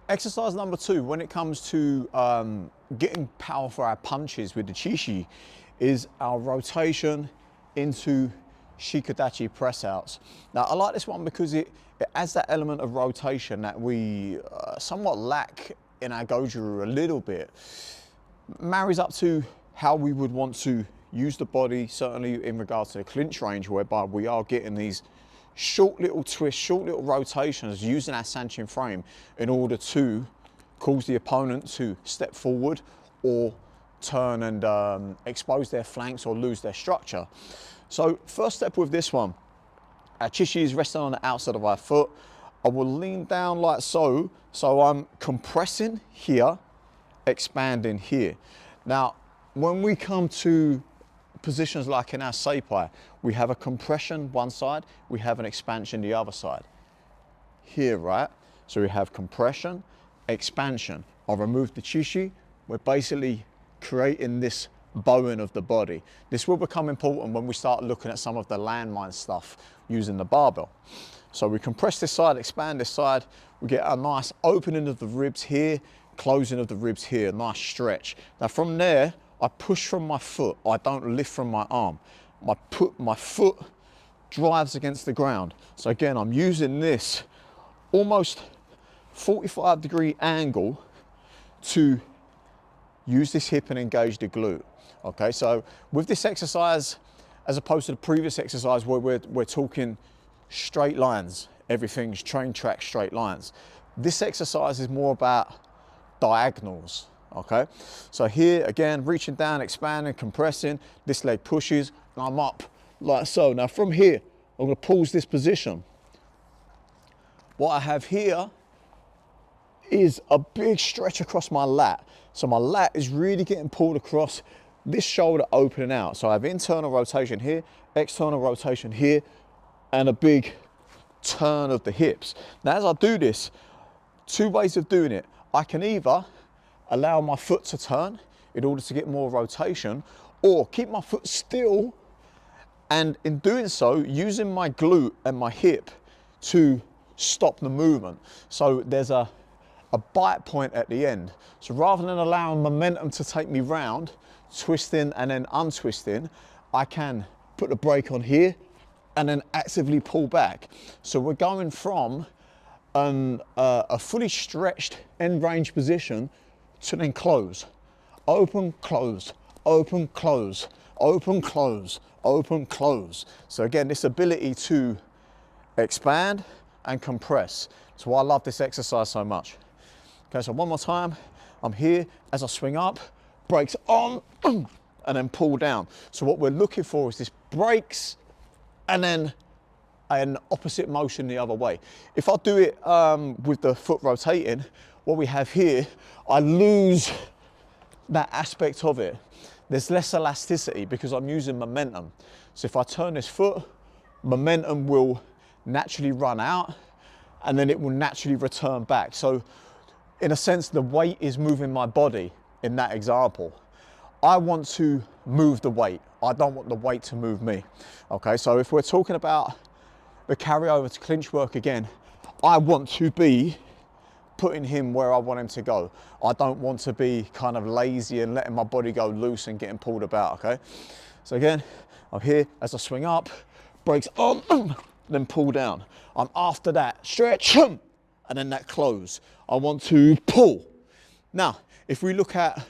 Exercise number 2, when it comes to getting power for our punches with the chishi, is our rotation into shikodachi press outs. Now, I like this one because it adds that element of rotation that we somewhat lack in our Goju a little bit. Marries up to how we would want to use the body, certainly in regards to the clinch range, whereby we are getting these short little twists, short little rotations using our Sanchin frame in order to cause the opponent to step forward or turn and expose their flanks or lose their structure. So first step with this one, our chishi is resting on the outside of our foot. I will lean down like so, so I'm compressing here, expanding here. Now, when we come to positions like in our seipai, we have a compression one side, we have an expansion the other side. Here, right? So we have compression, expansion. I'll remove the chishi. We're basically creating this bowing of the body. This will become important when we start looking at some of the landmine stuff using the barbell. So we compress this side, expand this side. We get a nice opening of the ribs here, closing of the ribs here, nice stretch. Now from there, I push from my foot. I don't lift from my arm. My foot drives against the ground. So again, I'm using this almost 45-degree angle to use this hip and engage the glute. Okay, so with this exercise, as opposed to the previous exercise where we're talking straight lines, everything's train track straight lines. This exercise is more about diagonals. Okay, so here again, reaching down, expanding, compressing, this leg pushes, and I'm up like so. Now from here, I'm going to pause this position. What I have here is a big stretch across my lat. So my lat is really getting pulled across, this shoulder opening out. So I have internal rotation here, external rotation here, and a big turn of the hips. Now as I do this, 2 ways of doing it. I can either allow my foot to turn in order to get more rotation, or keep my foot still, and in doing so, using my glute and my hip to stop the movement. So there's a bite point at the end. So rather than allowing momentum to take me round, twisting and then untwisting, I can put the brake on here and then actively pull back. So we're going from a fully stretched end range position to then close, open, close, open, close, open, close, open, close. So again, this ability to expand and compress. That's why I love this exercise so much. Okay, so one more time, I'm here, as I swing up, brakes on, and then pull down. So what we're looking for is this brakes and then an opposite motion the other way. If I do it with the foot rotating, what we have here, I lose that aspect of it. There's less elasticity because I'm using momentum. So if I turn this foot, momentum will naturally run out and then it will naturally return back. So in a sense, the weight is moving my body in that example. I want to move the weight. I don't want the weight to move me. Okay, so if we're talking about the carryover to clinch work again, I want to be putting him where I want him to go. I don't want to be kind of lazy and letting my body go loose and getting pulled about, okay? So again, I'm here as I swing up, brakes on, then pull down. I'm after that stretch, and then that close. I want to pull. Now, if we look at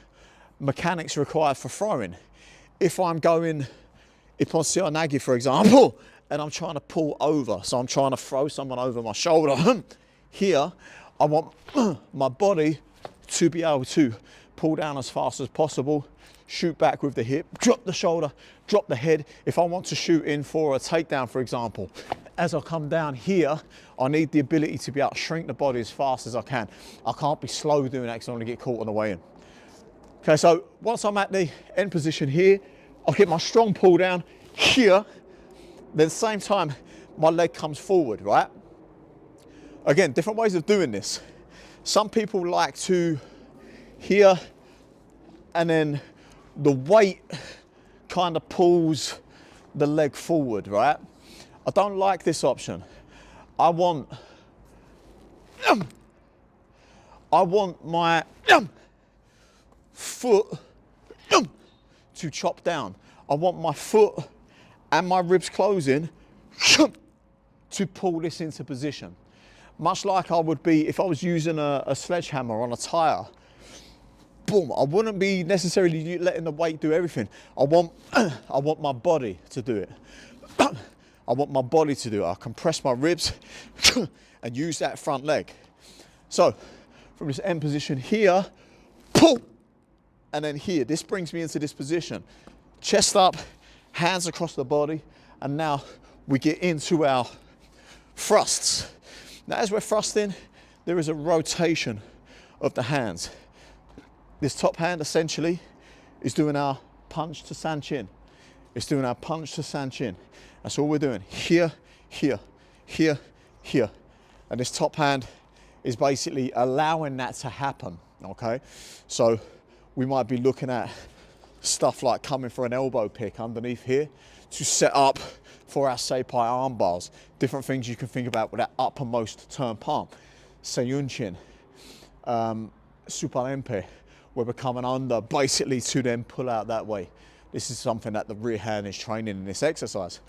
mechanics required for throwing, if I'm going Ippon Nagi, for example, and I'm trying to pull over, so I'm trying to throw someone over my shoulder, here, I want my body to be able to pull down as fast as possible, shoot back with the hip, drop the shoulder, drop the head. If I want to shoot in for a takedown, for example, as I come down here, I need the ability to be able to shrink the body as fast as I can. I can't be slow doing that because I'm going to get caught on the way in. Okay, so once I'm at the end position here, I'll get my strong pull down here. Then at the same time, my leg comes forward, right? Again, different ways of doing this. Some people like to here, and then the weight kind of pulls the leg forward, right? I don't like this option. I want I want my foot to chop down. I want my foot and my ribs closing to pull this into position. Much like I would be if I was using a sledgehammer on a tire. Boom, I wouldn't be necessarily letting the weight do everything. I want my body to do it. I want my body to do it. I compress my ribs and use that front leg. So from this end position here, pull, and then here. This brings me into this position. Chest up, hands across the body, and now we get into our thrusts. Now as we're thrusting, there is a rotation of the hands. This top hand essentially is doing our punch to san chin. It's doing our punch to san chin. That's all we're doing. Here, here, here, here. And this top hand is basically allowing that to happen, okay? So we might be looking at stuff like coming for an elbow pick underneath here to set up for our seipai arm bars. Different things you can think about with that uppermost turn palm. Seiyunchin, supalempe, where we're coming under basically to then pull out that way. This is something that the rear hand is training in this exercise.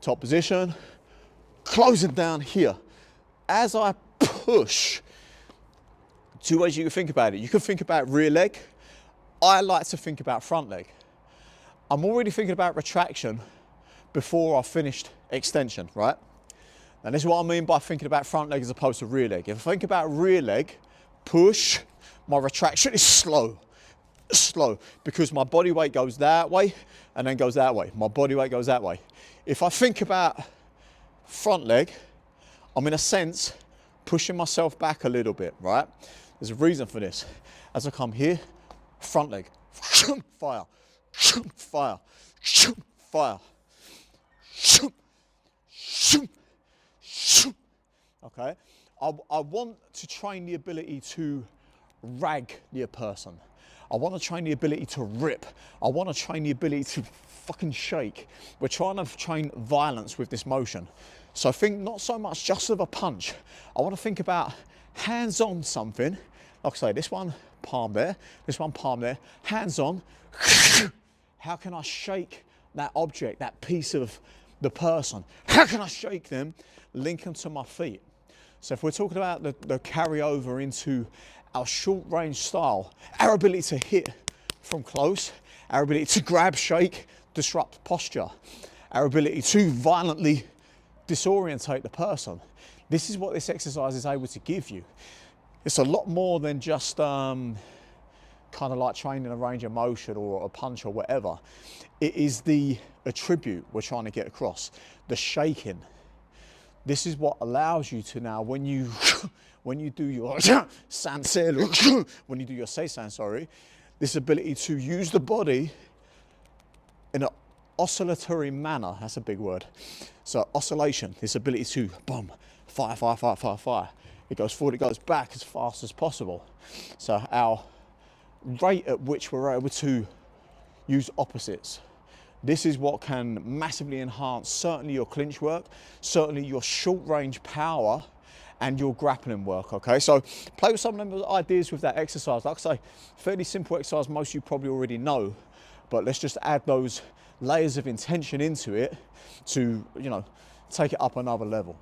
Top position, closing down here. As I push, two ways you can think about it. You can think about rear leg. I like to think about front leg. I'm already thinking about retraction before I've finished extension, right? And this is what I mean by thinking about front leg as opposed to rear leg. If I think about rear leg, push, my retraction is slow, because my body weight goes that way and then goes that way. My body weight goes that way. If I think about front leg, I'm in a sense pushing myself back a little bit, right? There's a reason for this. As I come here, front leg, fire, fire, fire, okay? I want to train the ability to rag the person. I want to train the ability to rip. I want to train the ability to fucking shake. We're trying to train violence with this motion. So think not so much just of a punch. I want to think about hands on something. Like I say, this one, palm there, this one, palm there, hands on. How can I shake that object, that piece of the person? How can I shake them, link them to my feet? So if we're talking about the carryover into our short range style, our ability to hit from close, our ability to grab, shake, disrupt posture, our ability to violently disorientate the person. This is what this exercise is able to give you. It's a lot more than just kind of like training a range of motion or a punch or whatever. It is the attribute we're trying to get across, the shaking. This is what allows you to now, when you do your seisan, when you do your seisan, sorry, this ability to use the body in an oscillatory manner. That's a big word. So oscillation, this ability to boom, fire, fire, fire, fire, fire. It goes forward, it goes back as fast as possible. So our rate at which we're able to use opposites. This is what can massively enhance certainly your clinch work, certainly your short range power and your grappling work, okay? So play with some of the ideas with that exercise. Like I say, fairly simple exercise, most of you probably already know, but let's just add those layers of intention into it to, you know, take it up another level.